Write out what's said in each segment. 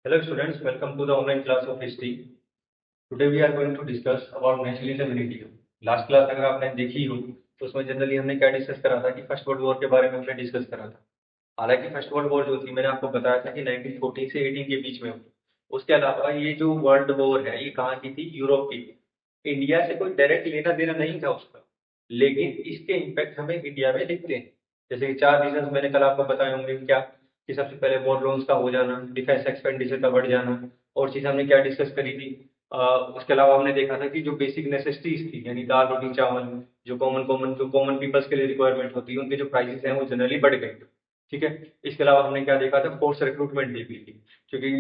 Hello students, welcome to the online class of history. Today we are going to discuss about nationalism in India. Last class अगर आपने देखी हो तो उसमें generally हमने क्या डिस्कस करा था कि फर्स्ट वर्ल्ड वॉर के बारे में हमने डिस्कस करा था। हालांकि फर्स्ट वर्ल्ड वॉर जो थी मैंने आपको बताया था कि 1914 से 18 के बीच में हुई। उसके अलावा ये जो वर्ल्ड वॉर है ये कहाँ की थी? यूरोप की थी। इंडिया से कोई डायरेक्ट लेना देना नहीं था उसका, लेकिन इसके इम्पैक्ट हमें इंडिया में दिखते हैं। जैसे कि चार रीजन मैंने कल आपको बताए होंगे क्या, कि सबसे पहले वॉर लोन्स का हो जाना, डिफेंस एक्सपेंडिचर का बढ़ जाना, और चीज हमने क्या डिस्कस करी थी। उसके अलावा हमने देखा था कि जो बेसिक नेसेसिटीज थी यानी दाल रोटी चावल, जो कॉमन पीपल्स के लिए रिक्वायरमेंट होती है उनके जो प्राइसेस हैं वो जनरली बढ़ गए। ठीक है। इसके अलावा हमने क्या देखा था, फोर्स रिक्रूटमेंट देखी थी। क्योंकि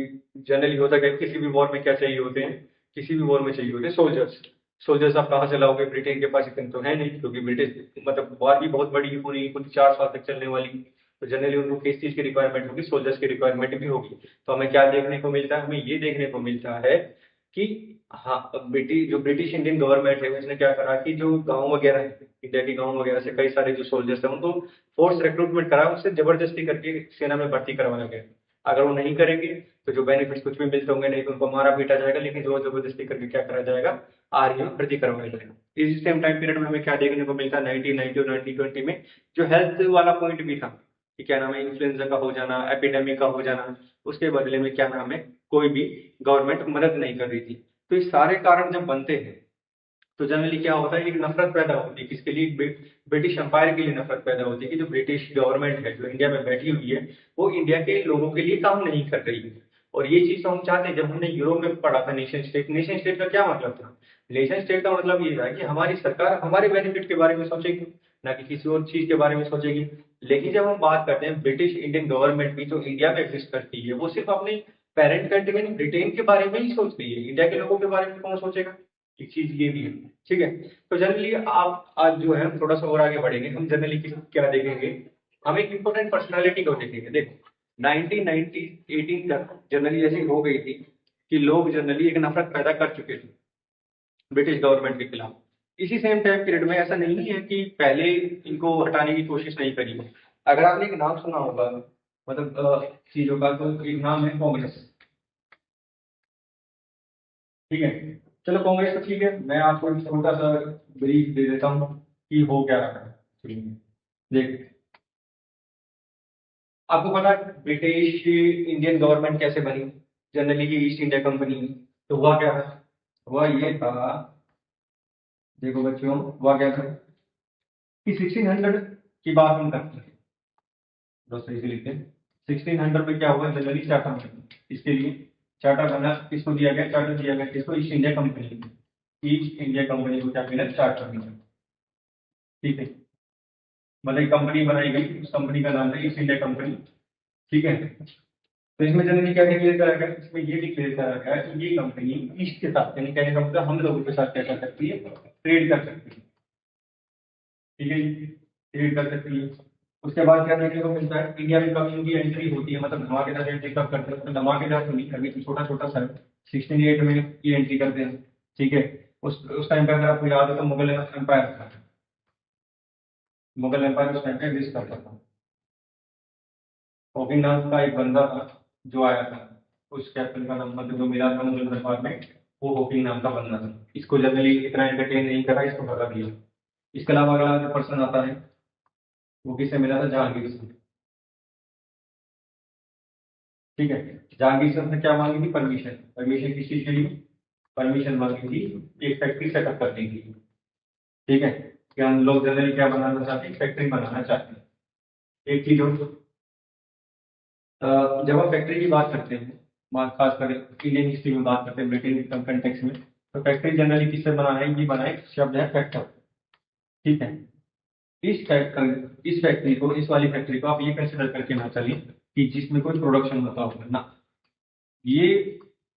जनरली होता क्या है, किसी भी वॉर में क्या चाहिए होते हैं, किसी भी वॉर में चाहिए होते हैं सोल्जर्स। सोल्जर्स आप कहाँ से लाओगे? ब्रिटेन के पास इतने तो है नहीं, क्योंकि ब्रिटिश मतलब वॉर भी बहुत बड़ी पूरी पूरी 4 साल तक चलने वाली। तो जनरली उनको किस चीज की रिक्वायरमेंट होगी? सोल्जर्स की रिक्वायरमेंट भी होगी। तो हमें क्या देखने को मिलता है? हमें ये देखने को मिलता है कि हाँ, जो ब्रिटिश इंडियन गवर्नमेंट है उसने क्या करा कि जो गांव वगैरह है, इंडिया के गांव वगैरह से कई सारे जो सोल्जर्स हैं उनको फोर्स रिक्रूटमेंट करा, उससे जबरदस्ती करके सेना में भर्ती करवाया गया। अगर वो नहीं करेंगे तो जो बेनिफिट्स कुछ भी मिलते होंगे नहीं, तो उनको मारा पीटा जाएगा, लेकिन जोर जबरदस्ती करके क्या करा जाएगा? आर्मी में भर्ती करवाया जाएगा। इसी सेम टाइम पीरियड में हमें क्या देखने को मिलता है 1990 और 1920 में, जो हेल्थ वाला पॉइंट भी था कि क्या नाम है, इन्फ्लुएंजा का हो जाना, एपिडेमिक का हो जाना, उसके बदले में क्या नाम है, कोई भी गवर्नमेंट मदद नहीं कर रही थी। तो ये सारे कारण जब बनते हैं तो जनरली क्या होता है, एक नफरत पैदा होती है। किसके लिए? ब्रिटिश एम्पायर के लिए नफरत पैदा होती है कि जो ब्रिटिश गवर्नमेंट है जो इंडिया में बैठी हुई है वो इंडिया के लोगों के लिए काम नहीं कर रही है। और ये चीज तो हम चाहते हैं। जब हमने यूरोप में पढ़ा था नेशन स्टेट, नेशन स्टेट का क्या मतलब था? नेशन स्टेट का मतलब ये था कि हमारी सरकार हमारे बेनिफिट के बारे में सोचेगी, ना कि किसी और चीज के बारे में सोचेगी। लेकिन जब हम बात करते हैं ब्रिटिश इंडियन गवर्नमेंट की जो इंडिया में एग्जिस्ट करती है, वो सिर्फ अपने पेरेंट कंट्री यानी ब्रिटेन के बारे में ही सोच रही है, इंडिया के लोगों के बारे में कौन सोचेगा? एक चीज ये भी है। ठीक है। तो जनरली आप आज जो है हम थोड़ा सा और आगे बढ़ेंगे, हम जनरली क्या देखेंगे, हम एक इंपॉर्टेंट पर्सनालिटी को देखेंगे। देखो 1990 18 तक जनरली ऐसी हो गई थी कि लोग जनरली एक नफरत पैदा कर चुके थे ब्रिटिश गवर्नमेंट के खिलाफ। इसी सेम टाइम पीरियड में ऐसा नहीं है कि पहले इनको हटाने की कोशिश नहीं करी। अगर आपने एक नाम सुना होगा मतलब चीजों का, तो एक नाम है कांग्रेस। ठीक है। चलो कांग्रेस तो ठीक है, मैं आपको एक छोटा सा ब्रीफ दे देता हूँ कि हो क्या रहा है। ठीक है। देख, आपको पता है ब्रिटिश इंडियन गवर्नमेंट कैसे बनी? जनरली की ईस्ट इंडिया कंपनी। तो हुआ क्या था? हुआ ये था, देखो बच्चों, हुआ क्या था कि 1600 की बात हम करते हैं। दोस्तों इसे लिखते हैं। 1600 में क्या हुआ? जनरली चार्टर बना। इसके लिए चार्टर बना, किसको दिया गया? चार्टर दिया गया किसको? ईस्ट इंडिया कंपनी को। ईस्ट इंडिया कंपनी को क्या मिला? चार्टर मिला। ठीक है। मतलब कंपनी बनाई गई, उस कंपनी का नाम है ईस्ट इंडिया कंपनी। ठीक है। तो इसमें जनरली क्या डिक्लेयर करा गया? इसमें ये डिक्लेयर करा गया कि ये कंपनी ईस्ट के साथ यानी कहने का मतलब हम लोगों के साथ क्या कर सकती है? ट्रेड कर सकती है। ठीक है जी, ट्रेड कर सकती है। उसके बाद क्या देखने को मिलता है, इंडिया में कभी इनकी एंट्री होती है, मतलब धमाकेदार एंट्री कब करते हैं? तो धमाकेदार तो नहीं, अभी तो छोटा छोटा सा 1608 में ये एंट्री करते हैं। ठीक है। उस टाइम पे अगर आपको याद है तो मुगल एम्पायर था। मुगल एम्पायर उस टाइम पे एग्जिस्ट करता था। गोपीनाथ का एक बंदा था जो आया था, उस कैप्टन का नाम मतलब जो मिला था मुगल दरबार में, वो होपी नाम का बंदा था। इसको जनरली इतना एंटरटेन नहीं करा, इसको भगा दिया। इसके अलावा अगला जो पर्सन आता है वो किससे मिला था? जहांगीर से। ठीक है। जहांगीर से उसने क्या मांगी थी? परमिशन। परमिशन किस चीज के लिए? परमिशन मांगी थी एक फैक्ट्री सेटअप करने की। ठीक है। कि हम लोग जनरली क्या बनाना चाहते हैं? फैक्ट्री बनाना चाहते हैं। एक चीज और, जब हम फैक्ट्री की बात करते हैं, खासकर इंडियन हिस्ट्री में बात करते हैं ब्रिटेन कंटेक्स में, तो फैक्ट्री जनरली किससे बना है? ये बना है, शब्द है फैक्टर। ठीक है। इस फैक्ट्री को, इस वाली फैक्ट्री को आप ये कंसिडर करके ना चलिए कि जिसमें कोई प्रोडक्शन होता होगा ना। ये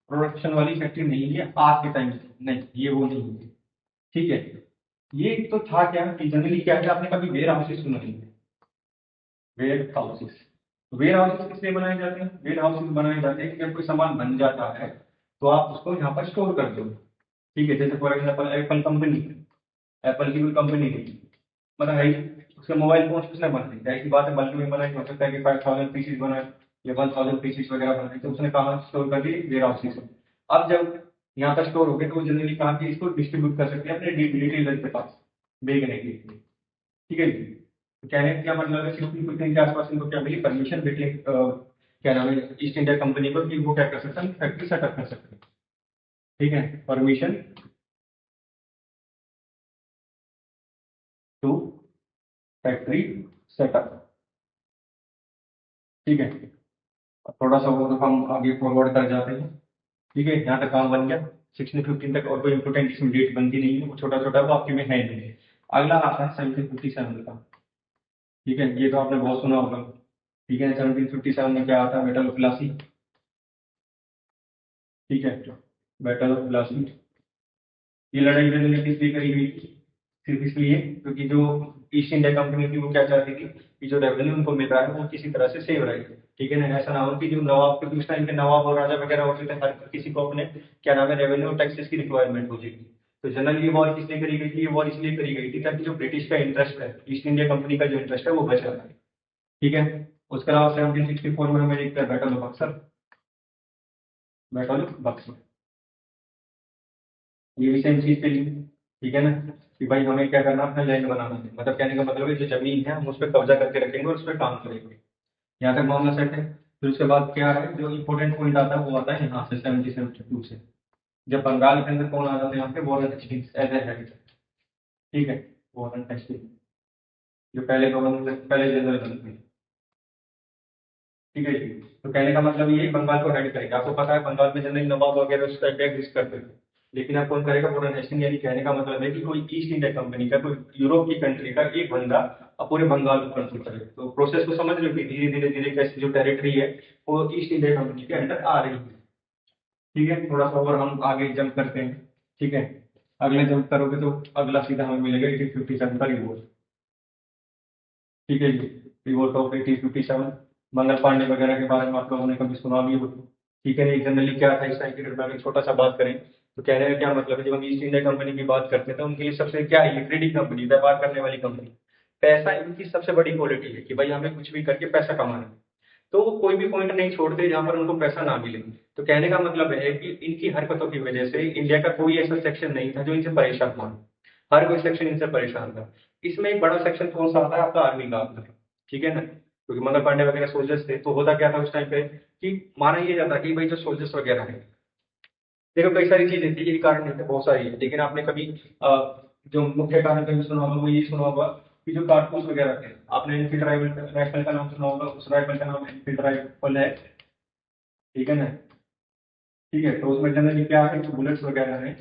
प्रोडक्शन वाली फैक्ट्री नहीं है आज के टाइम में, नहीं ये वो नहीं है। ठीक है। ये तो था क्या कि जनरली क्या है, आपने कभी वेयर हाउसेस सुना नहीं? वेयर हाउसेस, वेयर हाउसेस किस लिए बनाए जाते हैं? वेयर हाउसेस बनाए जाते हैं कि जब कोई सामान बन जाता है तो आप उसको यहाँ पर स्टोर कर दो। ठीक है। जैसे for example Apple company, Apple की कोई कंपनी नहीं, मतलब है ही, उसके मोबाइल फोन किसने बनाए? ऐसी बात है, बल्कि में बनाए, हो सकता है कि 5000 पीसीज बनाए, ये 1000 पीसीस वगैरह बनाए तो उसने कहाँ स्टोर कर दिए, वेयर हाउसेस में। अब जब यहाँ पर स्टोर हो गए तो वो जनरली कहाँ पे इसको डिस्ट्रीब्यूट कर सकते हैं अपने रिटेलर के पास बेचने के लिए। ठीक है जी। तो कहने का क्या मतलब है, 1615 के आसपास इनको क्या मिली, परमिशन मिली, क्या नाम है, ईस्ट इंडिया कंपनी को, कि वो क्या कर सकते हैं, फैक्ट्री सेटअप कर सकते हैं। ठीक है, परमिशन टू फैक्ट्री सेटअप। ठीक है, अब थोड़ा सा वो हम आगे फॉरवर्ड कर जाते हैं। ठीक है, यहाँ तक काम बन गया। 1615 तक और कोई इंपोर्टेंट इसमें डेट बनती नहीं है, वो छोटा छोटा वो आपके में है नहीं। अगला आता है 1757 का। ठीक है, ये तो आपने बहुत सुना होगा। ठीक है, 1757 में क्या आता है, बैटल ऑफ प्लासी। ठीक है, बैटल ऑफ प्लासी। ये लड़ाई जनरली किस लिए करी गई थी, सिर्फ इसलिए क्योंकि जो ईस्ट इंडिया कंपनी थी वो क्या चाहती थी कि जो रेवेन्यू उनको मिल रहा है वो किसी तरह से सेव रहे। ठीक है ना, ऐसा ना हो कि जो नवाब, क्योंकि उस टाइम के नवाब और राजा वगैरह होते थे, हर किसी को अपने क्या नाम है रेवेन्यू टैक्सेस की रिक्वायरमेंट होती थी। तो जनरली ये वॉर किस लिए करी गई थी, ये वॉर इसलिए करी गई थी ताकि जो ब्रिटिश का इंटरेस्ट है, ईस्ट इंडिया कंपनी का जो इंटरेस्ट है वो बचा रहे। ठीक है, उसके अलावा 1764 में हमें देखते हैं battle of Buxar. Battle of Buxar ये भी सेम चीज के लिए। ठीक है ना, कि भाई हमें क्या करना है, अपना लैंड बनाना है, मतलब कहने का मतलब है जो जमीन है हम उस पर कब्जा करके रखेंगे और उस पर काम करेंगे। यहाँ तक मामला सेट है। फिर उसके बाद क्या है, जो इंपॉर्टेंट पॉइंट आता है वो आता है यहाँ से 1772 से, जब बंगाल के अंदर कौन आ जाता है यहाँ पे, Warren Hastings as a head. ठीक है, वॉरेन हेस्टिंग्स जो पहले गवर्नर, पहले जनरल बनते हैं। ठीक है जी। तो कहने का मतलब ये बंगाल को हेड करेगा। आपको पता है बंगाल में जनरली नवाब वगैरह उस टाइप का एग्जिस्ट करते थे, लेकिन अब कौन करेगा, पूरा नेशन। यानी कहने का मतलब है कि कोई ईस्ट इंडिया कंपनी का, कोई यूरोप की कंट्री का एक बंदा अब पूरे बंगाल को कंट्रोल करे। तो प्रोसेस को समझ रहे हो कि धीरे धीरे धीरे कैसे जो टेरिटरी है वो ईस्ट इंडिया कंपनी के अंडर आ रही है। ठीक है, थोड़ा सा और हम आगे जंप करते हैं। ठीक है, अगले जंप करोगे तो अगला सीधा हमें मिलेगा 1857 का रिवोल्ट। ठीक है जी, रिवोल्ट ऑफ 1857। मंगल पांडे वगैरह के बारे में आप लोगों ने कभी सुना भी हो। ठीक है, जनरली क्या था इस टाइम पीरियड में, अगर छोटा सा बात करें तो कहने का क्या मतलब है, जब हम ईस्ट इंडिया कंपनी की बात करते हैं तो उनके लिए सबसे क्या है, ये ट्रेडिंग कंपनी, व्यापार करने वाली कंपनी। पैसा इनकी सबसे बड़ी क्वालिटी है कि भाई हमें कुछ भी करके पैसा कमाना है। तो वो कोई भी पॉइंट नहीं छोड़ते जहां पर उनको पैसा ना मिले। तो कहने का मतलब है कि इनकी हरकतों की वजह से इंडिया का कोई ऐसा सेक्शन नहीं था जो इनसे परेशान था। हर कोई सेक्शन इनसे परेशान था। इसमें एक बड़ा सेक्शन कौन सा आता है, आपका आर्मी का आता है। ठीक है ना, क्योंकि मंगल पांडे वगैरह सोल्जर्स थे, तो होता क्या था उस टाइम पे कि माना ये जाता कि भाई जो सोल्जर्स वगैरह है, देखो कई सारी चीजें थी, यही कारण नहीं थे, बहुत सारी है, लेकिन आपने कभी जो मुख्य कारण कभी सुना होगा वो ये सुना होगा कि जो कारतूस वगैरह थे, आपने एनफील्ड राइफल का नाम सुना होगा, उस राइफल का नाम एनफील्ड राइफल है। ठीक है ना। ठीक है, तो उसमें जनरली क्या है, जो बुलेट्स वगैरह है,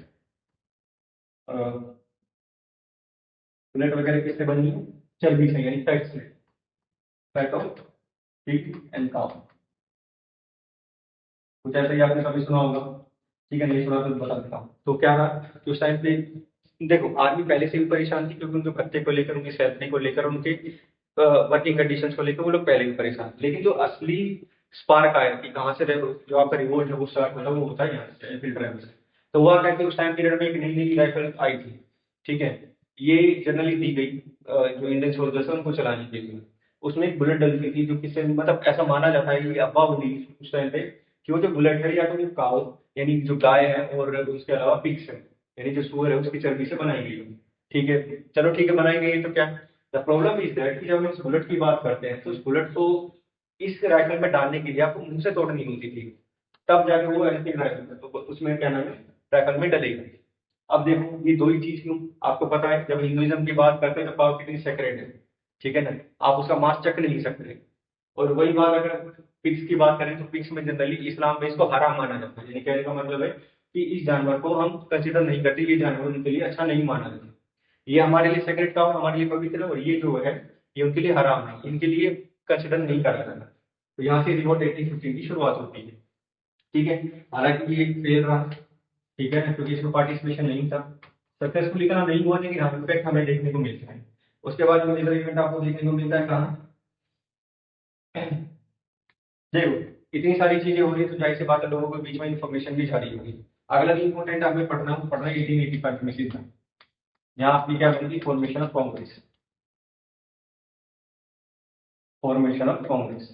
बुलेट वगैरह किससे बनी है, चर्बी से, यानी फैट से, fat of pig and cow. कुछ ऐसा ही आपने कभी सुना होगा। ठीक है, नहीं सुना तो बता देता हूँ। तो क्या रहा कि उस टाइम पे देखो आर्मी पहले से भी परेशान थी, क्योंकि उनके भत्ते को लेकर, उनकी सैलरी को लेकर, उनके वर्किंग कंडीशंस को लेकर वो लोग पहले भी परेशान थे। लेकिन जो असली स्पार्क आया कि कहाँ से जो आपका रिवोल्ट है वो स्टार्ट होता है, वो होता है यहाँ से, एनफील्ड राइफल से। तो हुआ क्या कि उस टाइम पीरियड में एक नई नई राइफल आई थी। ठीक है, ये जनरली दी गई जो इंडियन सोल्जर्स है उनको चलाने के लिए। उसमें एक बुलेट डलती थी जो किससे, मतलब ऐसा माना जाता है कि अफवाह बनी उस टाइम पे कि वो जो बुलेट है या तो वो काऊ, यानी जो गाय है, और उसके अलावा पिग्स है, यानी जो सुअर है उसकी चर्बी से बनाई गई है। ठीक है, चलो ठीक है, बनाई गई है तो क्या, द प्रॉब्लम इज दैट कि जब हम इस बुलेट की बात करते हैं तो इस बुलेट को इस राइफल में डालने के लिए आपको मुंह से तोड़नी होती थी, तब जाके वो एंटी राइफल तो उसमें क्या नाम है, राइफल में डलेगी। अब देखो ये दो ही चीज क्यों, आपको पता है जब हिंदुइज्म की बात करते हैं तो पाव कितनी सेक्रेट है। ठीक है ना, आप उसका मांस चख नहीं सकते। और वही बात अगर पिग्स की बात करें तो पिग्स में जनरली इस्लाम में इसको हराम माना जाता है, यानी कहने का मतलब है कि इस जानवर को हम कंसिडर नहीं करते, ये जानवर उनके लिए अच्छा नहीं माना जाता। ये हमारे लिए सेक्रेट काउ, हमारे लिए पवित्र है, और ये जो है ये उनके लिए हराम है, इनके लिए कंसिडर नहीं करा जाता। तो यहाँ से रिवोल्ट 1815 की शुरुआत होती है। ठीक है, हालांकि ये फेल रहा। ठीक है, क्योंकि इसमें पार्टिसिपेशन नहीं था, सक्सेसफुल इतना नहीं हुआ, लेकिन हाँ इम्पैक्ट हमें देखने को मिलता है। उसके बाद जो मेजर इवेंट आपको देखने को मिलता है कहाँ, देखो इतनी सारी चीजें हो रही है तो जाहिर सी बात है लोगों के बीच में इन्फॉर्मेशन भी जारी होगी। अगला भी इंपॉर्टेंट हमें पढ़ना है 1885 में सीधा, यहाँ आपकी क्या बनती, formation of Congress. Formation of Congress.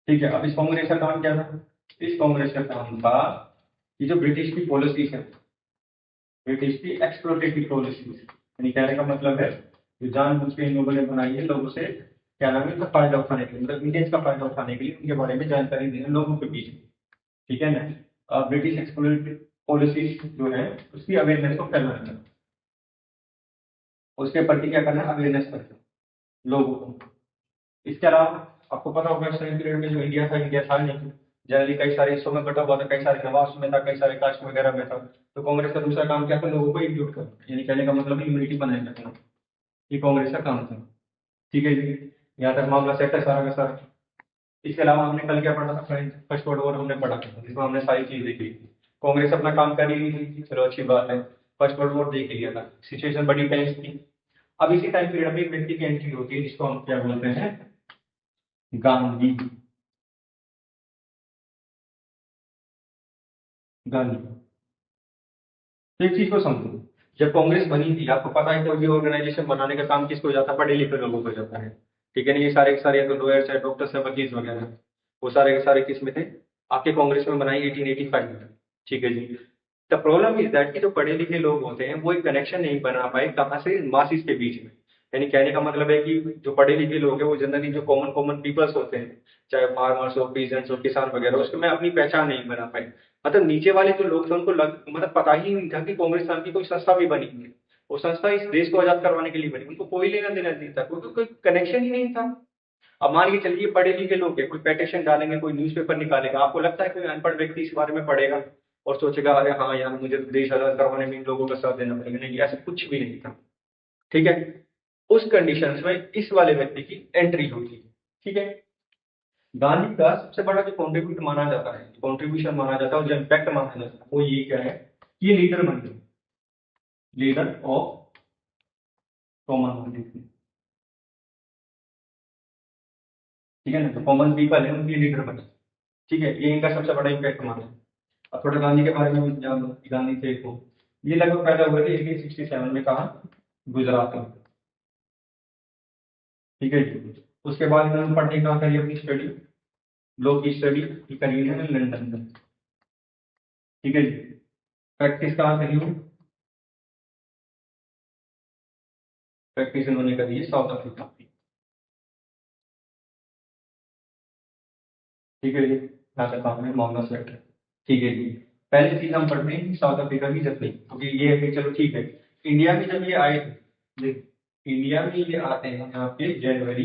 ठीक है, अब इस कांग्रेस का काम क्या था? इस कांग्रेस का काम था कि जो ब्रिटिश की पॉलिसी है, ब्रिटिश की एक्सप्लोटेटिव पॉलिसी, यानी कहने का मतलब है जो जानबूझ के इन लोगों ने बनाई है लोगों से क्या नाम है, इसका फायदा उठाने के लिए, मतलब इंडियंस का फायदा उठाने के लिए उनके बारे में जानकारी देना लोगों के बीच में। ठीक है ना? ब्रिटिश एक्सप्लोरेटिव पॉलिसी जो है उसकी अवेयरनेस को फैलाना, उसके प्रति क्या करना, अवेयरनेस करना लोगों को। इसके अलावा आपको पता होगा इस टाइम पीरियड में जो इंडिया था नहीं, जनरली कई सारे हिस्सों में बटा हुआ था, कई सारे नवाब में था, कई सारे कास्ट वगैरह में था। तो कांग्रेस का दूसरा काम क्या था? लोगों को एकजुट करना, यानी कहने का मतलब यूनिटी बनाए रखना, ये कांग्रेस का काम था। ठीक है जी, यहाँ तक मामला सेट है सारा का सारा। इसके अलावा हमने कल क्या पढ़ा था फ्रेंड? फर्स्ट वर्ल्ड वॉर हमने पढ़ा था, जिसमें हमने सारी चीज देखी थी। कांग्रेस अपना काम कर ही नहीं थी, चलो अच्छी बात है, फर्स्ट वर्ल्ड वॉर देख लिया था, सिचुएशन बड़ी टेंस थी। अब इसी टाइम पीरियड में एक व्यक्ति की एंट्री होती है जिसको हम क्या बोलते हैं? गांधी। गांधी। तो एक चीज को समझो, जब कांग्रेस बनी थी, आपको पता है कोई भी ऑर्गेनाइजेशन बनाने का काम किसको जाता है? पढ़े लिखे लोगों को जाता है। ठीक है ना? ये सारे के सारे तो लॉयर्स है, डॉक्टर्स है, वकील वगैरह, वो सारे के सारे किस में थे? आपके कांग्रेस में बनाई 1885 में। ठीक है जी। द प्रॉब्लम इज दैट कि जो पढ़े लिखे लोग होते हैं वो एक कनेक्शन नहीं बना पाए, कहाँ से? मासिस के बीच में। यानी कहने का मतलब है कि जो पढ़े लिखे लोग हैं वो जनरली जो कॉमन कॉमन पीपल्स होते हैं, चाहे फार्मर्स हो, पीजेंट्स हो, किसान वगैरह, उसमें अपनी पहचान नहीं बना पाए। मतलब नीचे वाले जो लोग थे उनको मतलब पता ही नहीं था कि कांग्रेस नाम की कोई संस्था भी बनी है। वो संस्था इस देश को आजाद करवाने के लिए बनी, उनको कोई लेना देना नहीं था, क्योंकि कोई कनेक्शन ही नहीं था। अब मान के चलिए पढ़े लिखे लोग हैं, कोई पेटिशन डालेंगे, कोई न्यूज़पेपर निकालेगा, आपको लगता है कोई अनपढ़ व्यक्ति इस बारे में पढ़ेगा और सोचेगा अरे हाँ यार मुझे तो देश आजाद करवाने में इन लोगों का साथ देना पड़ेगा? नहीं, ऐसा कुछ भी नहीं था। ठीक है? उस कंडीशंस में इस वाले व्यक्ति की एंट्री हुई थी। ठीक है? गांधी का सबसे बड़ा जो कॉन्ट्रीब्यूट माना जाता है, कॉन्ट्रीब्यूशन माना जाता है और जो इम्पैक्ट माना जाता है वो ये क्या है? ये लीडर बन गए, लीडर ऑफ कॉमन मैन। ठीक है ना? तो कॉमन पीपल है उनके लीडर बने। ठीक है, ये इनका सबसे बड़ा इम्पैक्ट माना है। अब थोड़ा गांधी के बारे में भी जान लो कि गांधी थे को, ये लगभग पैदा हुए थे 1867 में, कहा? गुजरात में। ठीक है जी। उसके बाद इन्होंने पढ़ने कहाँ करी अपनी स्टडी? लॉ की स्टडी की करी है लंदन में। ठीक है जी। प्रैक्टिस कहाँ करी है? प्रैक्टिस इन्होंने करी है साउथ अफ्रीका। ठीक है जी, यहाँ तक आपने मामला सेट है। ठीक है जी। पहली चीज हम पढ़ते हैं कि साउथ अफ्रीका की जर्नी, क्योंकि ये है कि चलो ठीक है, इंडिया में जब ये आए थे, इंडिया में ये आते हैं यहाँ पे जनवरी,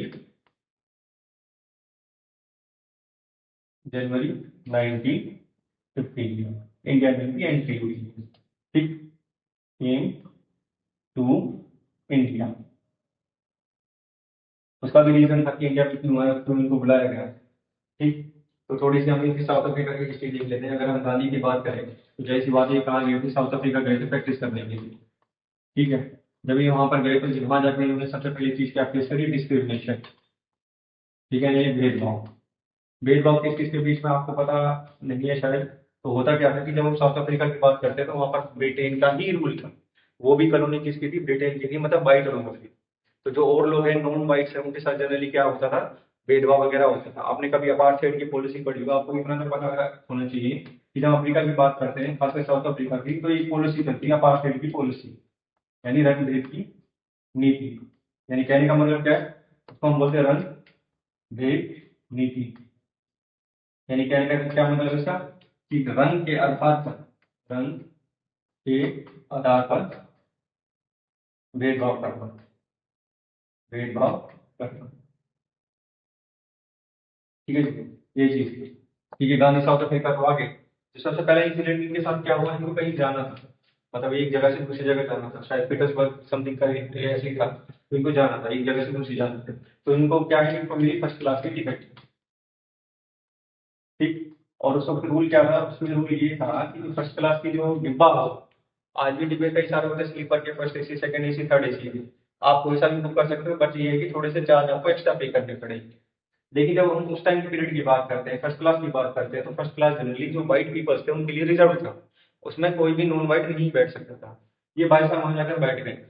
जनवरी 1915 इंडिया में भी एंट्री हुई है। ठीक, केम टू इंडिया। उसका भी रीजन था कि इंडिया में क्यों आया, क्यों इनको बुलाया गया। ठीक, तो थोड़ी सी हम इनकी साउथ अफ्रीका की हिस्ट्री देख लेते हैं। अगर हम गांधी की बात करें तो जैसी बात ये कहा गई थी, साउथ अफ्रीका गए थे प्रैक्टिस करने के लिए। ठीक है, जब ये वहां पर गए तो वहां जाकर इन्होंने सबसे पहली चीज क्या फेस करी? डिस्क्रिमिनेशन। ठीक है, ये भेदभाव। भेदभाव किस किस के बीच में आपको पता नहीं है शायद। तो होता क्या था कि जब हम साउथ अफ्रीका की बात करते हैं तो वहां पर ब्रिटेन का ही रूल था। वो भी कॉलोनी किसकी थी? ब्रिटेन की थी, मतलब वाइट लोगों की। तो जो और लोग हैं नॉन वाइट्स हैं उनके साथ जनरली क्या होता था? भेदभाव वगैरह होता था। आपने कभी अपार्थाइड की पॉलिसी पढ़ी होगा, आपको इतना तो पता होना चाहिए कि जब अफ्रीका की बात करते हैं, खासकर साउथ अफ्रीका की, तो एक पॉलिसी चलती है अपार्थाइड की पॉलिसी, यानी रंग भेद की नीति। यानी कहने का मतलब क्या है? उसको हम बोलते हैं रंग भेद नीति। यानी कहने का क्या मतलब है इसका? कि रंग के आधार पर, रंग के आधार पर भेदभाव करना, भेदभाव करना। ठीक है जी, ये चीज थी। ठीक है, गांधी साउथ अफ्रीका को आगे, तो सबसे पहले इंसिडेंट इनके साथ क्या हुआ? इनको कहीं जाना था, मतलब एक जगह से दूसरी जगह जाना था, शायद पीटर्सबर्ग समथिंग का ऐसे ही था। तो इनको जाना था, एक जगह से दूसरी जाना था। तो इनको क्या है, इनको मिली फर्स्ट क्लास की टिकट। ठीक, और उस वक्त रूल क्या था? उसमें रूल ये था कि फर्स्ट क्लास की जो डिब्बा हो, आज भी डिब्बे कई सारे होते हैं स्लीपर के, first AC, second AC, third AC के, आप कोई सा भी बुक कर सकते हो, बट ये है कि थोड़े से चार्ज आपको एक्स्ट्रा पे करने पड़ेंगे। लेकिन जब हम उस टाइम पीरियड की बात करते हैं, फर्स्ट क्लास की बात करते हैं, तो फर्स्ट क्लास जनरली जो व्हाइट पीपल्स थे उनके लिए रिजर्व था। उसमें कोई भी नॉन व्हाइट नहीं बैठ सकता था। ये भाई साहब वहां जाकर बैठ गए।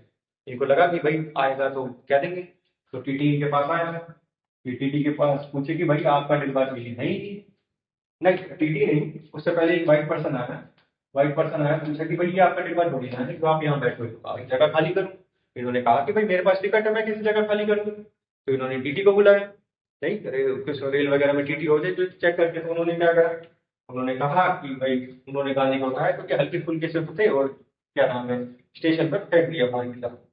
इनको लगा कि भाई आएगा तो क्या देंगे, तो टीटी इनके पास आया। कि टीटी के पास पूछे कि भाई आपका डेड बॉडी नहीं, नहीं टीटी नहीं, उससे पहले एक वाइट पर्सन आया, वाइट पर्सन आया पूछा कि भाई ये आपका डेड बॉडी है तो आप यहाँ बैठे हो, आप जगह खाली करो। इन्होंने कहा कि भाई मेरे पास टिकट है, मैं किसी जगह खाली कर दूँ। तो इन्होंने टीटी को बुलाया, नहीं कुछ रेल वगैरह में टीटी हो जाए तो चेक करके, तो उन्होंने क्या करा, उन्होंने कहा कि भाई, उन्होंने गांधी को उठाया क्योंकि हल्के फुल्के से थे और क्या नाम है स्टेशन पर फेंक दिया बाहर की तरफ।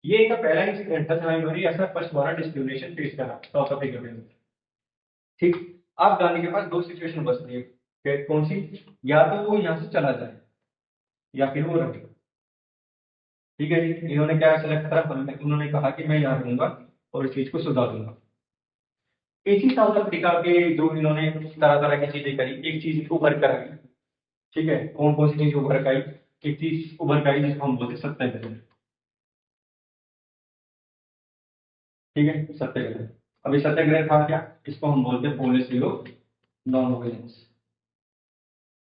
ये इनका पहला इंसिडेंट था जहां इन्होंने ऐसा फर्स्ट वाला डिस्क्रिमिनेशन फेस करा साउथ अफ्रीका में। ठीक। अब गांधी के पास दो सिचुएशन बच रही है, फिर कौन सी, या तो वो यहाँ से चला जाए या फिर वो रहे। ठीक है जी, इन्होंने क्या सेलेक्ट करा, उन्होंने कहा कि मैं यहाँ रहूंगा और इस चीज को सुधारूंगा। इसी साउथ अफ्रीका के जो इन्होंने तरह तरह की चीजें करी, एक चीज उभर कर आई। ठीक है, कौन कौन सी चीज उभर कर आई, एक चीज उभर कर आई जिसको हम बोलते हैं सत्याग्रह। ठीक है, सत्याग्रह। अभी सत्याग्रह था क्या, इसको हम बोलते हैं policy of non violence,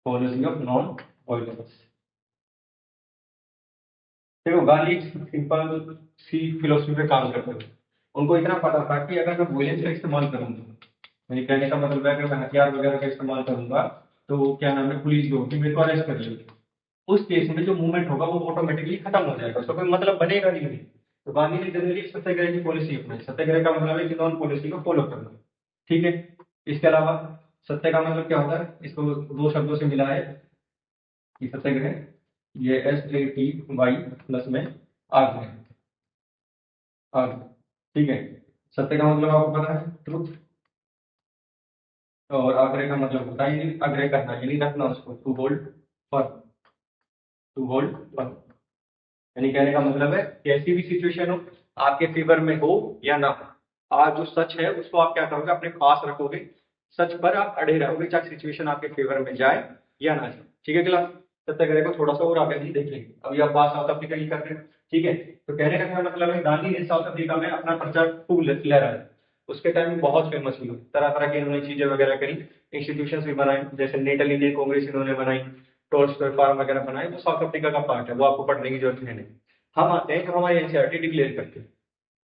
policy of non violence. देखो गांधी सिंपल सी फिलोसफी पे काम करते थे, उनको इतना पता था कि अगर मैं वायलेंस का इस्तेमाल करूंगा, मेरे कहने का मतलब है अगर मैं हथियार वगैरह का इस्तेमाल करूंगा तो क्या नाम है पुलिस जो होगी मेरे को अरेस्ट कर लेगी, उस केस में जो मूवमेंट होगा वो ऑटोमेटिकली खत्म हो जाएगा, उसका कोई मतलब बनेगा नहीं। तो गांधी ने जनरली सत्याग्रह की पॉलिसी अपनाई, सत्याग्रह का मतलब है कि नॉन पॉलिसी को फॉलो करना। ठीक है, इसके अलावा सत्य का मतलब क्या होता है, इसको दो शब्दों से मिला है कि सत्याग्रह, ये SATY प्लस में आग्रह, आग्रह। ठीक है, सत्य का मतलब आपको पता है ट्रुथ, और आग्रह का मतलब होता है आग्रह करना यानी रखना उसको, to hold firm, to hold firm. यानी कहने का मतलब है कि ऐसी भी सिचुएशन हो आपके फेवर में हो या ना हो, आज जो सच है उसको आप क्या करोगे, अपने पास रखोगे, सच पर आप अड़े रहोगे चाहे सिचुएशन आपके फेवर में जाए या ना जाए। ठीक है क्लास, सत्याग्रह को थोड़ा सा और आगे नहीं देख लेंगे, अभी आप बात साउथ अफ्रीका की कर रहे हैं। ठीक है, तो कहने का क्या मतलब है, गांधी ने साउथ अफ्रीका में अपना प्रचार खूब लहराया, उसके टाइम में बहुत फेमस हुई, तरह तरह की इन्होंने चीजें वगैरह करी, इंस्टीट्यूशन भी बनाए, जैसे नेटल इंडियन कांग्रेस इन्होंने बनाई, टोल्स्टॉय फार्म वगैरह बनाए, वो साउथ अफ्रीका का पार्ट है, वो आपको पढ़ने की जरूरत है नहीं। हम आते हैं जो हमारे एनसीईआरटी डिक्लेयर करते हैं।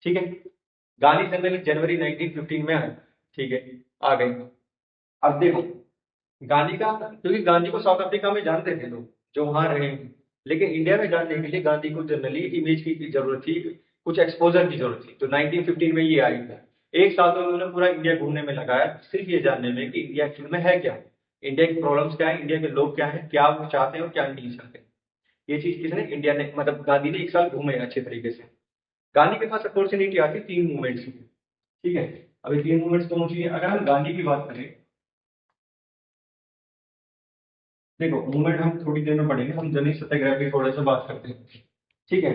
ठीक है, गांधी जनरली जनवरी 1915 में आए। ठीक है, आ गए। अब देखो गांधी का, क्योंकि गांधी को साउथ अफ्रीका में जानते थे लोग जो वहां रहे हैं, लेकिन इंडिया में जानने के लिए गांधी को जनरली इमेज की जरूरत थी, कुछ एक्सपोजर की जरूरत थी, तो 1915 में ये आई थी। एक साल तो उन्होंने पूरा इंडिया घूमने में लगाया सिर्फ ये जानने में कि इंडिया एक्चुअल में है क्या, इंडिया की प्रॉब्लम्स क्या है, इंडिया के लोग क्या है, क्या वो चाहते हैं और क्या नहीं चाहते। ये चीज किसने, इंडिया ने, मतलब गांधी ने एक साल घूमे अच्छे तरीके से। गांधी के पास अपॉर्चुनिटी आती है तीन मूवमेंट्स की। ठीक है, अभी तीन मूवमेंट्स कौन सी है, अगर हम गांधी की बात करें, देखो मूवमेंट हम थोड़ी देर में पढ़ेंगे, हम जनी सत्याग्रह की थोड़ा सा बात करते हैं। ठीक है,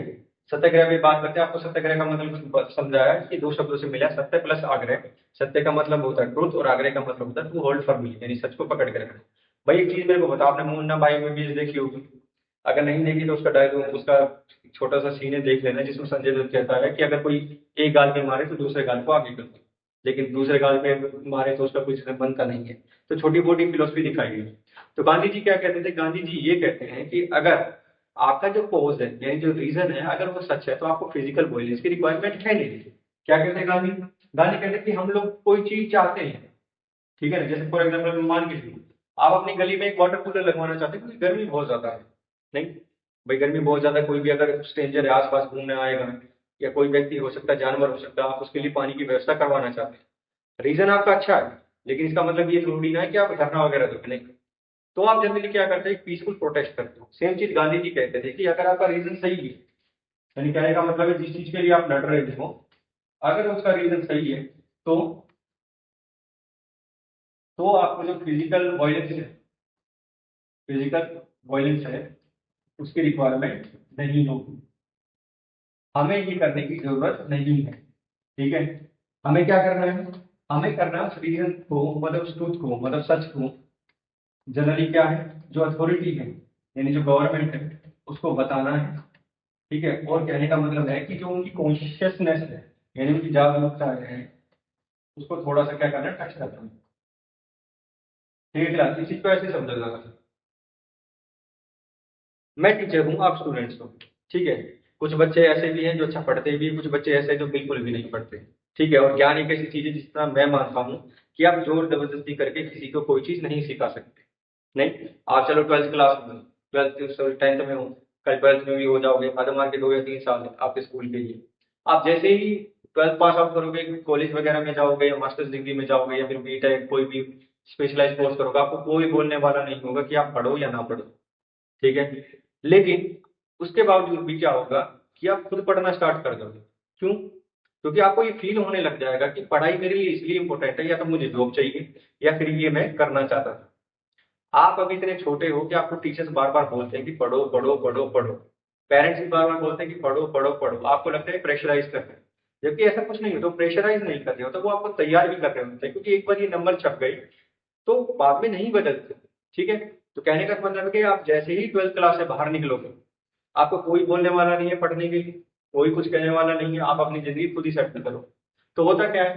सत्याग्रह में बात करते हैं, आपको सत्याग्रह का मतलब समझाया कि दो शब्दों से मिला, सत्य प्लस आग्रह। सत्य का मतलब होता है ट्रुथ और आग्रह का मतलब होता है टू होल्ड फर्मली, यानी सच को पकड़ के रखना। भाई एक चीज मेरे को बताओ, आपने मुन्ना भाई में भी देखी होगी, अगर नहीं देखी तो उसका डायलॉग, उसका छोटा सा सीन है देख लेना, जिसमें संजय दत्त कहता है कि अगर कोई एक गाल पे मारे तो दूसरे गाल को आगे कर दो, लेकिन दूसरे गाल पे मारे तो उसका कुछ बनता नहीं है। तो छोटी मोटी फिलोसफी दिखाई गई। तो गांधी जी क्या कहते थे, गांधी जी ये कहते हैं कि अगर आपका जो पोज है यानी जो रीजन है अगर वो सच है तो आपको फिजिकल वायलेंस की रिक्वायरमेंट है नहीं। क्या कहते हैं गांधी, गांधी कहते हैं कि हम लोग कोई चीज चाहते हैं, ठीक है ना, जैसे फॉर एग्जाम्पल मान के चलिए आप अपनी गली में एक वाटर कूलर लगवाना चाहते हैं क्योंकि गर्मी बहुत ज्यादा है, नहीं भाई गर्मी बहुत ज्यादा है, कोई भी अगर स्ट्रेंजर है आसपास घूमने आएगा या कोई व्यक्ति हो सकता है, जानवर हो सकता है, आप उसके लिए पानी की व्यवस्था करवाना चाहते हैं, रीजन आपका अच्छा है, लेकिन इसका मतलब ये जरूरी ना है कि आप धरना वगैरह दो, नहीं। तो आप जनरली क्या करते हैं, पीसफुल प्रोटेस्ट करते हो। सेम चीज गांधी जी कहते थे कि अगर आपका रीजन सही है, यानी कहने का मतलब है जिस चीज के लिए आप लड़ रहे हो अगर उसका रीजन सही है तो आपको जो फिजिकल वायलेंस है, फिजिकल वायलेंस है उसकी रिक्वायरमेंट नहीं होगी, हमें ये करने की जरूरत नहीं है। ठीक है, हमें क्या करना है, हमें करना है उस रीजन को, मतलब उस ट्रूथ को, मतलब सच को, जनरली क्या है जो अथॉरिटी है यानी जो गवर्नमेंट है उसको बताना है। ठीक है, और कहने का मतलब है कि जो उनकी कॉन्शियसनेस है यानी उनकी जागरूकता है उसको थोड़ा सा क्या करना है, टच करना है। ठीक है क्लास, इस चीज को ऐसे समझा जाता है। मैं टीचर हूँ, आप स्टूडेंट्स हो। ठीक है, कुछ बच्चे ऐसे भी हैं जो अच्छा पढ़ते भी हैं, कुछ बच्चे ऐसे हैं जो बिल्कुल भी नहीं पढ़ते। ठीक है, और ज्ञान एक ऐसी चीज है जिस तरह मैं मानता हूँ कि आप जोर जबरदस्ती करके किसी को कोई चीज नहीं सिखा सकते। नहीं, आप चलो 12th क्लास में, 10th में हो, कल 12th में भी हो जाओगे, आधा मार के 2 या 3 साल है आपके स्कूल के लिए। आप जैसे ही 12th पास आउट करोगे, कॉलेज वगैरह में जाओगे या मास्टर्स डिग्री में जाओगे या फिर बीटेक कोई भी स्पेशलाइज कोर्स करोगे, आपको कोई बोलने वाला नहीं होगा कि आप पढ़ो या ना पढ़ो। ठीक है, लेकिन उसके बावजूद भी क्या होगा कि आप खुद पढ़ना स्टार्ट कर दोगे। क्यों? क्योंकि आपको ये फील होने लग जाएगा कि पढ़ाई मेरे लिए इसलिए इंपॉर्टेंट है, या तो मुझे जॉब चाहिए या फिर ये मैं करना चाहता था। आप अभी इतने छोटे हो कि आपको टीचर्स बार बार बोलते हैं कि पढ़ो पढ़ो पढ़ो पढ़ो। पेरेंट्स भी बार बार बोलते हैं कि पढ़ो पढ़ो पढ़ो, आपको लगता है प्रेशराइज कर रहे हैं। जबकि ऐसा कुछ नहीं है, तो प्रेशराइज नहीं कर रहे हो तो वो आपको तैयार भी कर रहे होते हैं, क्योंकि एक बार ये नंबर छप गए तो बाद में नहीं बदलते। ठीक है, तो कहने का मतलब है कि आप जैसे ही 12th क्लास से बाहर निकलोगे, आपको कोई बोलने वाला नहीं है पढ़ने के लिए, कोई कुछ कहने वाला नहीं है, आप अपनी जिंदगी खुद ही सेटल करो। तो होता क्या है,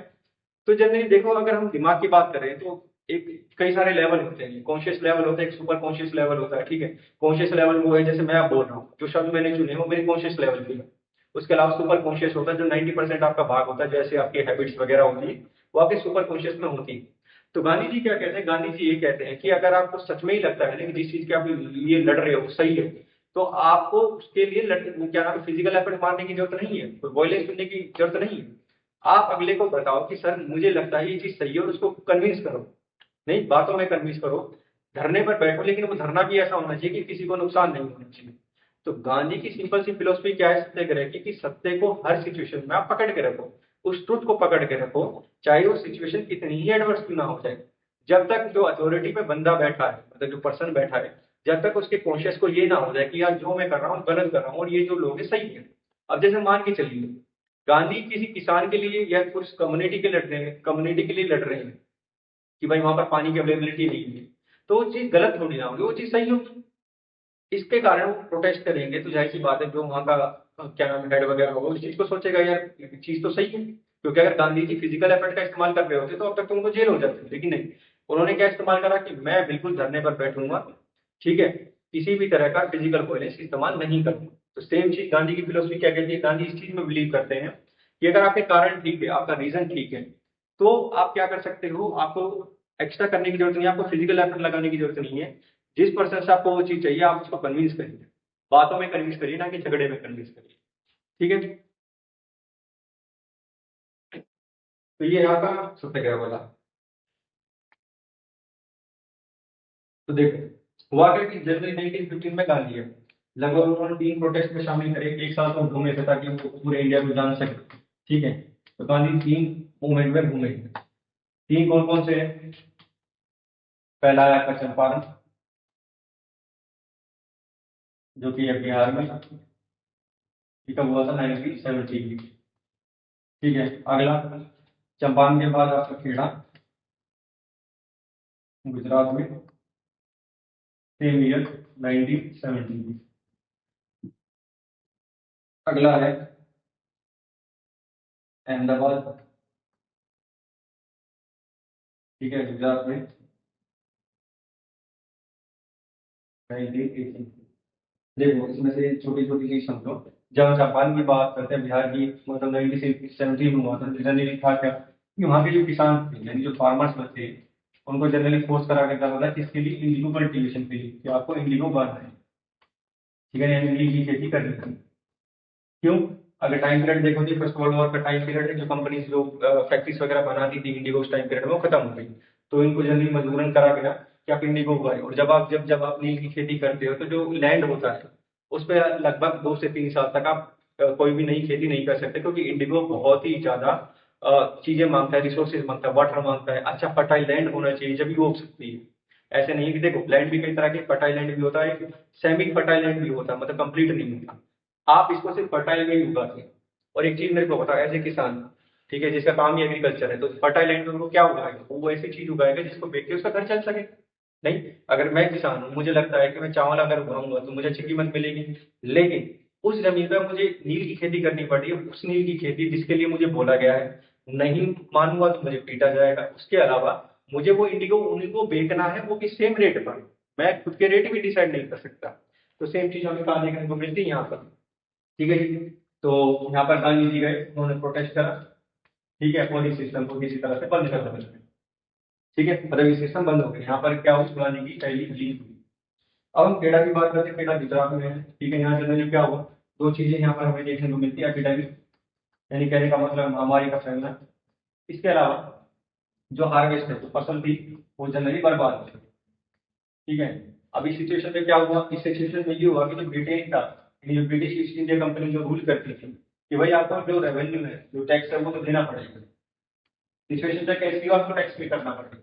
तो जनरली देखो, अगर हम दिमाग की बात करें तो एक कई सारे लेवल होते हैं। कॉन्शियस लेवल होता है, एक सुपर कॉन्शियस लेवल होता है। ठीक है, कॉन्शियस लेवल वो है जैसे मैं आप बोल रहा हूँ, जो शब्द मैंने चुने वो मेरे कॉन्शियस लेवल पे है। उसके अलावा सुपर कॉन्शियस होता है, जो 90% आपका भाग होता है, जैसे आपकी हैबिट्स वगैरह होती है वो आपके सुपर कॉन्शियस में होती है। तो गांधी जी क्या कहते हैं, गांधी जी ये कहते हैं कि अगर आपको सच में ही लगता है ना कि जिस चीज के आप लिए लड़ रहे हो वो सही है, तो आपको उसके लिए क्या नाम है, फिजिकल एफर्ट मारने की जरूरत नहीं है, कोई वॉयलेंस करने की जरूरत नहीं है। आप अगले को बताओ कि सर मुझे लगता है ये चीज सही है, और उसको कन्विंस करो। नहीं, बातों में कन्विंस करो, धरने पर बैठो, लेकिन वो धरना भी ऐसा होना चाहिए कि किसी को नुकसान नहीं होना चाहिए। तो गांधी की सिंपल सी फिलोसफी क्या है सत्याग्रह की, कि सत्य को हर सिचुएशन में आप पकड़ के रखो, उस ट्रुथ को पकड़ के रखो, चाहे वो सिचुएशन कितनी ही एडवर्स क्यों ना हो जाए। जब तक जो अथॉरिटी पे बंदा बैठा है, मतलब जो पर्सन बैठा है, जब तक उसके कॉन्शियस को ये ना हो जाए कि यार जो मैं कर रहा हूँ गलत कर रहा हूँ और ये जो लोग हैं सही है। अब जैसे मान के चलिए, गांधी किसी किसान के लिए या कुछ कम्युनिटी के लड़ रहे हैं, कम्युनिटी के लिए लड़ रहे हैं कि भाई वहां पर पानी की अवेलेबिलिटी नहीं है, तो वो चीज गलत थोड़ी ना होगी, वो चीज सही होगी। इसके कारण वो प्रोटेस्ट करेंगे, तो जाहिर सी बात है जो वहां का क्या नाम है हेड वगैरह होगा उस चीज को सोचेगा यार चीज तो सही है। क्योंकि अगर गांधी जी फिजिकल एफर्ट का इस्तेमाल कर रहे होते तो अब तक तो उनको जेल हो जाती, लेकिन नहीं, उन्होंने क्या इस्तेमाल करा कि मैं बिल्कुल धरने पर बैठूंगा। ठीक है, किसी भी तरह का फिजिकल वायलेंस इस्तेमाल नहीं करूंगा। तो सेम चीज गांधी की फिलोसफी क्या कहती है, गांधी इस चीज में बिलीव करते हैं कि अगर आपके कारण ठीक है, आपका रीजन ठीक है, तो आप क्या कर सकते हो, आपको एक्स्ट्रा करने की जरूरत नहीं है, आपको फिजिकल एफर्ट लगाने की जरूरत नहीं है। जिस पर्सन से आपको वो चीज चाहिए आप उसको कन्विंस करिए, बातों में कन्विंस करिए, ना कि झगड़े में कन्विंस करिए। ठीक है, तो ये आपका सत्याग्रह बोला। तो देखो हुआ क्या कि जनवरी 1915 में गांधी है, लगभग उन्होंने 3 प्रोटेस्ट में शामिल करे, एक साल तो घूमे थे ताकि वो पूरे इंडिया को जान सके। ठीक है, तो गांधी 3 मूवमेंट में घूमे। 3 कौन कौन से हैं? पहला है आपका चंपारण, जो कि है बिहार में, ठीक है, हुआ था 1917। ठीक है, अगला चंपारण के बाद आपका खेड़ा, गुजरात में, सेम ईयर 1917। अगला है अहमदाबाद, ठीक है, गुजरात में, 1918। देखो इसमें से छोटी छोटी चीज समझो। जब हम जापान की बात करते हैं, बिहार की, मतलब 1917 में हुआ था, जनरली था क्या कि वहाँ के जो किसान थे, यानी जो फार्मर्स थे, उनको जनरली फोर्स करा करता था किसके लिए, इंडिगो कल्टीवेशन के लिए, कि आपको इंडिगो उगाना है। ठीक है, यानी नील की खेती करनी थी। क्यों? अगर टाइम पीरियड देखो तो फर्स्ट वर्ल्ड वॉर का टाइम पीरियड है, जो कंपनीज जो फैक्ट्रीज वगैरह बनाती थी इंडिगो उस टाइम पीरियड में वो खत्म हो गई। तो इनको जल्दी मजबूरन करा गया कि आप इंडिगो उगाए, और जब आप नील की खेती करते हो तो जो लैंड होता है उस पर लगभग 2 से 3 साल तक आप कोई भी नई खेती नहीं कर सकते, क्योंकि इंडिगो बहुत ही ज्यादा चीजें मांगता है, रिसोर्सेज मांगता है, वाटर मांगता है, अच्छा फर्टाइल लैंड होना चाहिए जब भी वो उग सकती है। ऐसे नहीं है कि देखो लैंड भी कई तरह के, फर्टाइल लैंड भी होता है, सेमी फर्टाइल लैंड भी होता है, मतलब कंप्लीट नहीं होता। आप इसको सिर्फ फर्टाइल में ही उगाते हैं। और एक चीज मेरे को बताओ, एज ए किसान, ठीक है, जिसका काम ही एग्रीकल्चर है, तो फर्टाइल लैंड में वो क्या उगाएगा, वो ऐसी चीज उगाएगा जिसको बेच के उसका घर चल सके। नहीं, अगर मैं किसान हूं, मुझे लगता है कि मैं चावल अगर उगाऊंगा तो मुझे अच्छी कीमत मिलेगी, लेकिन उस जमीन पर मुझे नील की खेती करनी पड़ रही है, उस नील की खेती जिसके लिए मुझे बोला गया है, नहीं मानूंगा तो मुझे पीटा जाएगा। उसके अलावा मुझे वो इंडिगो उनको बेचना है, वो भी सेम रेट पर, मैं खुद के रेट भी डिसाइड नहीं कर सकता। तो सेम चीज हमें कहा देखने को मिलती है यहाँ पर। ठीक है जी। तो यहाँ पर गांधी जी गए, उन्होंने प्रोटेस्ट करा, ठीक है, और इस सिस्टम को किसी तरह से बंद कर दिया। ठीक है, मतलब ये सिस्टम बंद हो गया। यहाँ पर क्या हुआ, गांधी की पहली रिलीज हुई। अब हम पेड़ा की बात करते हैं, पेड़ा गुजरात में है, ठीक है। यहाँ जनरली क्या हुआ, दो चीजें यहाँ पर हमें देखने को मिलती है, एपिडेमिक, यानी कहने का मतलब महामारी का फैलना। इसके अलावा जो हार्वेस्ट है, जो फसल थी, वो जनरली बर्बाद हो गई। ठीक है। अब इस सिचुएशन में क्या हुआ, इस सिचुएशन में ये हुआ कि जो ब्रिटेन था, यानी जो ब्रिटिश ईस्ट इंडिया कंपनी जो रूल करती थी, कि भाई आपको जो रेवेन्यू है, जो टैक्स है, वो तो देना पड़ेगा। सिचुएशन तक कैसी हो, आपको टैक्स पे करना पड़ेगा।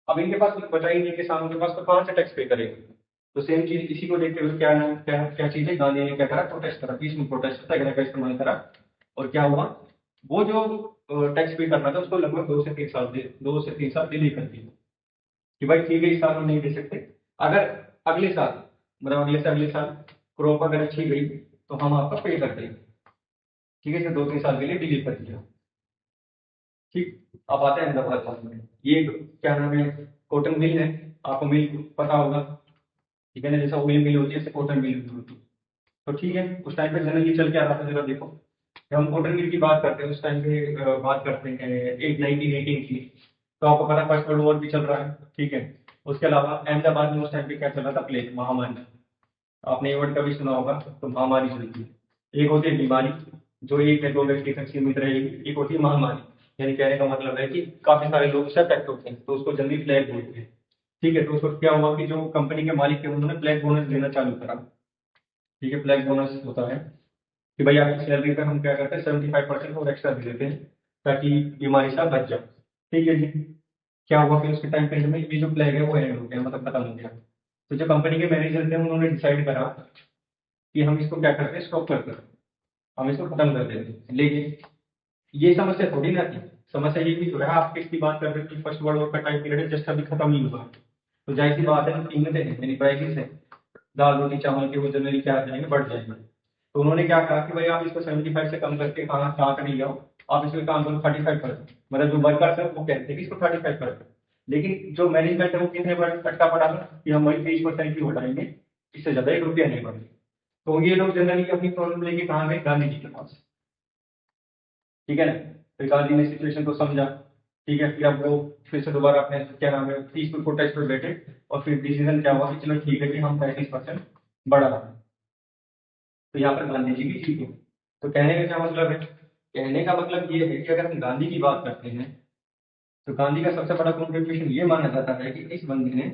अब इनके पास कुछ बचा ही नहीं, किसानों के पास, तो कहाँ से टैक्स पे करेंगे। तो सेम चीज इसी को देखते हुए क्या क्या क्या चीज है, गांधी ने क्या करा, प्रोटेस्ट करा, पीसफुल प्रोटेस्ट, सत्याग्रह का इस्तेमाल करा। और क्या हुआ, वो जो टैक्स पे करना था उसको लगभग 2 से 3 साल डिले कर दिया, कि भाई ठीक है, इस साल हम नहीं दे सकते, अगर अगले साल, मतलब अगले साल क्रॉप अगर अच्छी गई तो हम आपको पे कर देंगे। ठीक है, इसे 2-3 साल के लिए डिले कर दिया। ठीक। अब आते हैं अहमदाबाद बात में, ये क्या नाम है, कॉटन मिल है, आपको मिल पता होगा, ठीक है ना, जैसा ऑयल मिल होती है, ऐसे कॉटन मिल भी होती है। तो ठीक है, उस टाइम पे जनरली चल के आ रहा था, जरा देखो, जब हम कॉटन मिल की बात करते हैं उस टाइम पे बात करते हैं 1918 की, तो आपको पता है फर्स्ट वर्ल्ड वॉर भी चल रहा है, ठीक है। उसके अलावा अहमदाबाद में उस टाइम पे क्या चल रहा था, प्लेग महामारी। आपने ये वर्ड कभी सुना होगा, तो महामारी चलती है। एक होती है बीमारी, जो एक या दो व्यक्ति तक सीमित रहेगी, एक होती है महामारी, यानी कहने का मतलब है कि काफी सारे लोग उससे अफेक्ट होते हैं, तो उसको जल्दी प्लेग बोलते हैं। ठीक है, तो उसको क्या हुआ कि जो कंपनी के मालिक थे उन्होंने प्लेग बोनस देना चालू करा। ठीक है, प्लेग बोनस होता है कि भाई आपकी सैलरी पे हम क्या करते हैं, 75% और एक्स्ट्रा दे देते हैं, ताकि बीमारी से आप बच जाओ। ठीक है जी। क्या हुआ फिर उसके टाइम पीरियड में, ये जो प्लेग है वो एंड हो गया, मतलब खत्म हो गया। तो जो कंपनी के मैनेजर थे उन्होंने डिसाइड करा कि हम इसको क्या करते हैं, स्टॉप करते हैं, हम इसको खत्म कर देते हैं। लेकिन ये समस्या थोड़ी ना थी, समस्या ये भी तो है, आप किसकी बात कर रहे हो कि फर्स्ट वर्ल्ड वॉर का टाइम पीरियड है, जस्ट अभी खत्म ही हुआ। तो जाहिर सी बात है, जो कीमतें हैं, यानी प्राइसेस है दाल रोटी चावल के, वो जनरली क्या आ जाएंगे, बढ़ जाएंगे। तो उन्होंने क्या कहा कि भाई आप इसको 75 से कम करके कहाँ कहाँ का नहीं जाओ, आप इसमें काम करो 35 कर दो। मतलब जो वर्कर्स है वो कहते हैं कि इसको 35 कर दो, लेकिन जो मैनेजमेंट है वो कितने पर कटका पड़ा था कि हम वही 30% ही बढ़ाएंगे, इससे ज्यादा 1 रुपया नहीं बढ़ेगा। तो ये लोग जनरली अपनी प्रॉब्लम लेके कहाँ गए, गांधी जी के पास। ठीक है ना, फिर गांधी ने सिचुएशन को समझा। ठीक है, फिर अब वो फिर से दोबारा अपने क्या नाम है, पीसफुल प्रोटेस्ट पर बैठे, और फिर डिसीजन क्या हुआ कि चलो ठीक है कि हम 35% बढ़ा रहे हैं। तो यहाँ पर गांधी जी भी ठीक है। तो कहने का क्या मतलब है, कहने का मतलब ये है कि अगर हम गांधी की बात करते हैं, तो गांधी का सबसे बड़ा कॉन्ट्रीब्यूशन ये माना जाता है कि इस बंदे ने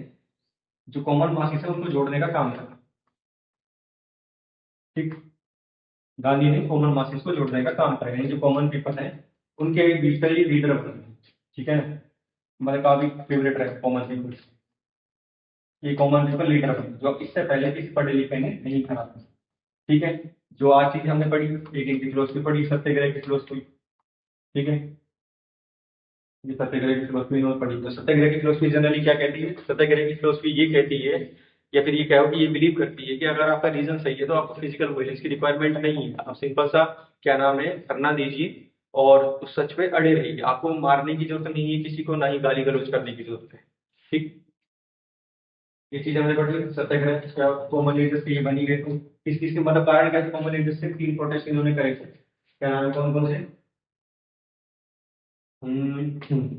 जो कॉमन मासेस है उनको जोड़ने का काम करा। ठीक। गांधी ने कॉमन मासेस को जोड़ने का काम करा, यानी जो कॉमन पीपल है उनके बीच का ये लीडर बना। ठीक है ना, मतलब काफी फेवरेट रहे कॉमन पीपल, ये कॉमन पीपल लीडर बने, जो इससे पहले किसी पढ़े लिखे ने नहीं करा था। ठीक है। जो आज चीज हमने पढ़ी, एक एक की फिलोसफी पढ़ी, सत्याग्रह की फिलोसफी। ठीक है, ये सत्याग्रह की फिलोसफी इन्होंने पढ़ी। तो सत्याग्रह की फिलोसफी जनरली क्या कहती है, सत्याग्रह की फिलोसफी ये कहती है, या फिर ये कहो कि ये बिलीव करती है कि अगर आपका रीजन सही है तो आपको फिजिकल वायलेंस की रिक्वायरमेंट नहीं है, आप सिंपल सा क्या नाम है, धरना दीजिए और उस सच पे अड़े रहिए, आपको मारने की जरूरत नहीं है किसी को, ना ही गाली गलौज करने की जरूरत है। ठीक। ये चीज हमने पढ़ी, सत्याग्रह कॉमन लीडर्स के ये बनी गए। तो किस किस के मतलब कारण क्या, कॉमन लीडर्स से 3 प्रोटेस्ट इन्होंने करे थे, क्या नाम है, कौन कौन से,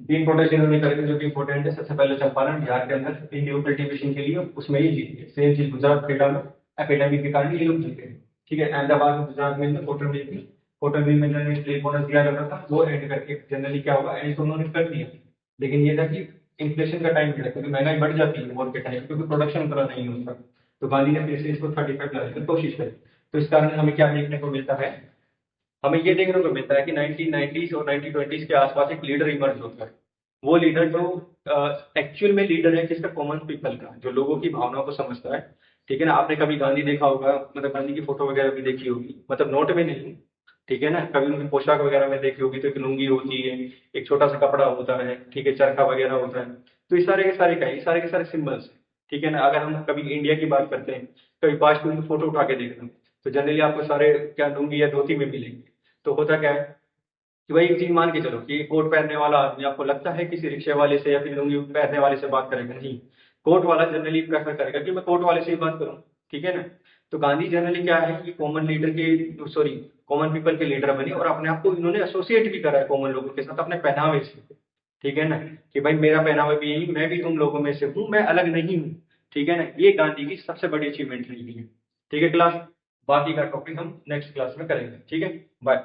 3 प्रोटेस्ट इन्होंने करे थे जो कि इंपॉर्टेंट है। सबसे पहले चंपारण बिहार के अंदर इंडियन कल्टीवेशन के लिए, उसमें ये जीत गए। सेम चीज गुजरात खेड़ा में एपिडेमिक के कारण ये लोग जीते। ठीक है, अहमदाबाद में गुजरात में कॉटन मिल थी, कॉटन मिल में जनरली प्ले बोनस दिया जाता था, वो एंड करके जनरली क्या होगा, एंड तो उन्होंने कर दिया। लेकिन ये था कि इन्फ्लेशन का टाइम था, क्योंकि महंगाई बढ़ जाती है वॉर के टाइम, क्योंकि प्रोडक्शन उतना नहीं होता। तो गांधी ने फिर से इसको 35 लाने की कोशिश करी। तो इस कारण हमें क्या देखने को मिलता है, हमें ये देखने को मिलता है कि 1990s और 1920s के आसपास एक लीडर इमर्ज होता है। वो लीडर जो एक्चुअल में लीडर है किसका, कॉमन पीपल का, जो लोगों की भावनाओं को समझता है। ठीक है ना, आपने कभी गांधी देखा होगा, मतलब गांधी की फोटो वगैरह भी देखी होगी, मतलब नोट में नहीं, ठीक है ना, कभी उनकी पोशाक वगैरह में देखी होगी, तो एक लुंगी होती है, एक छोटा सा कपड़ा होता है, ठीक है, चरखा वगैरह होता है। तो इस सारे के सारे क्या है, ये सारे के सारे सिंबल्स हैं। ठीक है ना, अगर हम कभी इंडिया की बात करते हैं, कभी पास्ट में फोटो उठा के देखते हैं, तो जनरली आपको सारे क्या लुंगी या धोती में मिलेंगे। तो होता क्या है कि भाई एक चीज मान के चलो कि कोट पहनने वाला आदमी आपको लगता है किसी रिक्शे वाले से या फिर लुंगी पहनने वाले से बात करेगा, नहीं, कोट वाला जनरली प्रेफर करेगा कि मैं कोट वाले से ही बात करूं। ठीक है ना, तो गांधी जनरली क्या है, ये कॉमन लीडर के सॉरी कॉमन पीपल के लीडर बने और अपने आप को इन्होंने एसोसिएट भी करा है कॉमन लोगों के साथ अपने पहनावे से, ठीक है ना, कि भाई मेरा पहनावा भी यही, मैं भी तुम लोगों में से हूँ, मैं अलग नहीं हूँ, ठीक है ना। ये गांधी की सबसे बड़ी अचीवमेंट रही है। ठीक है क्लास, बाकी का टॉपिक हम नेक्स्ट क्लास में करेंगे। ठीक है, बाय।